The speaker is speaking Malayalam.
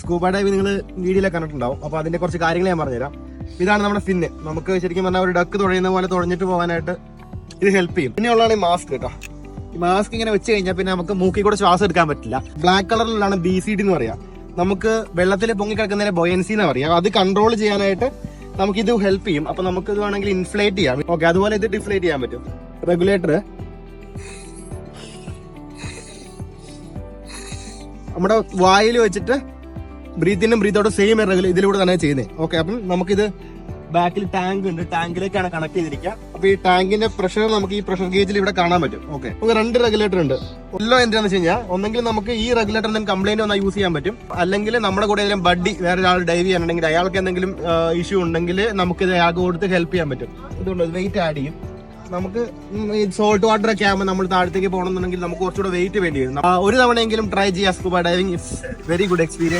സ്കൂബ ഡൈവ് നിങ്ങൾ വീഡിയോയിലൊക്കെ കണ്ടിട്ടുണ്ടാവും. അപ്പൊ അതിന്റെ കുറച്ച് കാര്യങ്ങൾ ഞാൻ പറഞ്ഞുതരാം. ഇതാണ് നമ്മുടെ ഫിന്ന്. നമുക്ക് ശരിക്കും പറഞ്ഞാൽ ഒരു ഡക്ക് തുഴയുന്ന പോലെ തുഴഞ്ഞിട്ട് പോകാനായിട്ട് ഇത് ഹെൽപ്പ് ചെയ്യും. പിന്നെ ഉള്ളതാണ് ഈ മാസ്ക് കേട്ടോ. ഈ മാസ്ക് ഇങ്ങനെ വെച്ച് കഴിഞ്ഞാൽ പിന്നെ നമുക്ക് മൂക്കിൽ കൂടെ ശ്വാസം എടുക്കാൻ പറ്റില്ല. ബ്ലാക്ക് കളറിലാണ് BCD എന്ന് പറയാം. നമുക്ക് വെള്ളത്തിൽ പൊങ്ങിക്കിടക്കുന്നതിനെ ബൊയൻസി എന്ന് പറയാം. അത് കൺട്രോൾ ചെയ്യാനായിട്ട് നമുക്ക് ഇത് ഹെൽപ്പ് ചെയ്യും. അപ്പൊ നമുക്ക് ഇത് വേണമെങ്കിൽ ഇൻഫ്ലേറ്റ് ചെയ്യാം. ഓക്കെ, അതുപോലെ ഇത് ഡിഫ്ലേറ്റ് ചെയ്യാൻ പറ്റും. റെഗുലേറ്റർ നമ്മുടെ വായിൽ വെച്ചിട്ട് ബ്രീത്തിനും ബ്രീത്തോടും സെയിം ഇതിലൂടെ തന്നെ ചെയ്യുന്നത്. ഓക്കെ, അപ്പം നമുക്കിത് ബാക്കിൽ ടാങ്ക് ഉണ്ട്, ടാങ്കിലേക്കാണ് കണക്ട് ചെയ്തിരിക്കുക. അപ്പൊ ഈ ടാങ്കിന്റെ പ്രഷർ നമുക്ക് ഈ പ്രഷർ ഗേജിൽ ഇവിടെ കാണാൻ പറ്റും. ഓക്കെ, നമുക്ക് 2 റെഗുലേറ്റർ ഉണ്ട്. എല്ലാം എന്താണെന്ന് വെച്ച് കഴിഞ്ഞാൽ ഒന്നെങ്കിൽ നമുക്ക് ഈ റെഗുലേറ്ററിന് കംപ്ലൈന്റ് വന്നാൽ യൂസ് ചെയ്യാൻ പറ്റും, അല്ലെങ്കിൽ നമ്മുടെ കൂടെ ഏതെങ്കിലും ബഡ്ഡി വേറെ ഒരാൾ ഡൈവ് ചെയ്യാനുണ്ടെങ്കിൽ അയാൾക്ക് എന്തെങ്കിലും ഇഷ്യൂ ഉണ്ടെങ്കിൽ നമുക്ക് ഇത് അയാൾക്ക് കൊടുത്ത് ഹെൽപ്പ് ചെയ്യാൻ പറ്റും. ഇതുകൊണ്ട് വെയിറ്റ് ആഡ് ചെയ്യും. നമുക്ക് ഈ സോൾട്ട് വാട്ടർ ഒക്കെ ആകുമ്പോൾ നമ്മൾ താഴത്തേക്ക് പോകണമെന്നുണ്ടെങ്കിൽ നമുക്ക് കുറച്ചുകൂടെ വെയിറ്റ് വേണ്ടി വരും. ഒരു തവണയെങ്കിലും ട്രൈ ചെയ്യാം scuba diving. It's very good experience.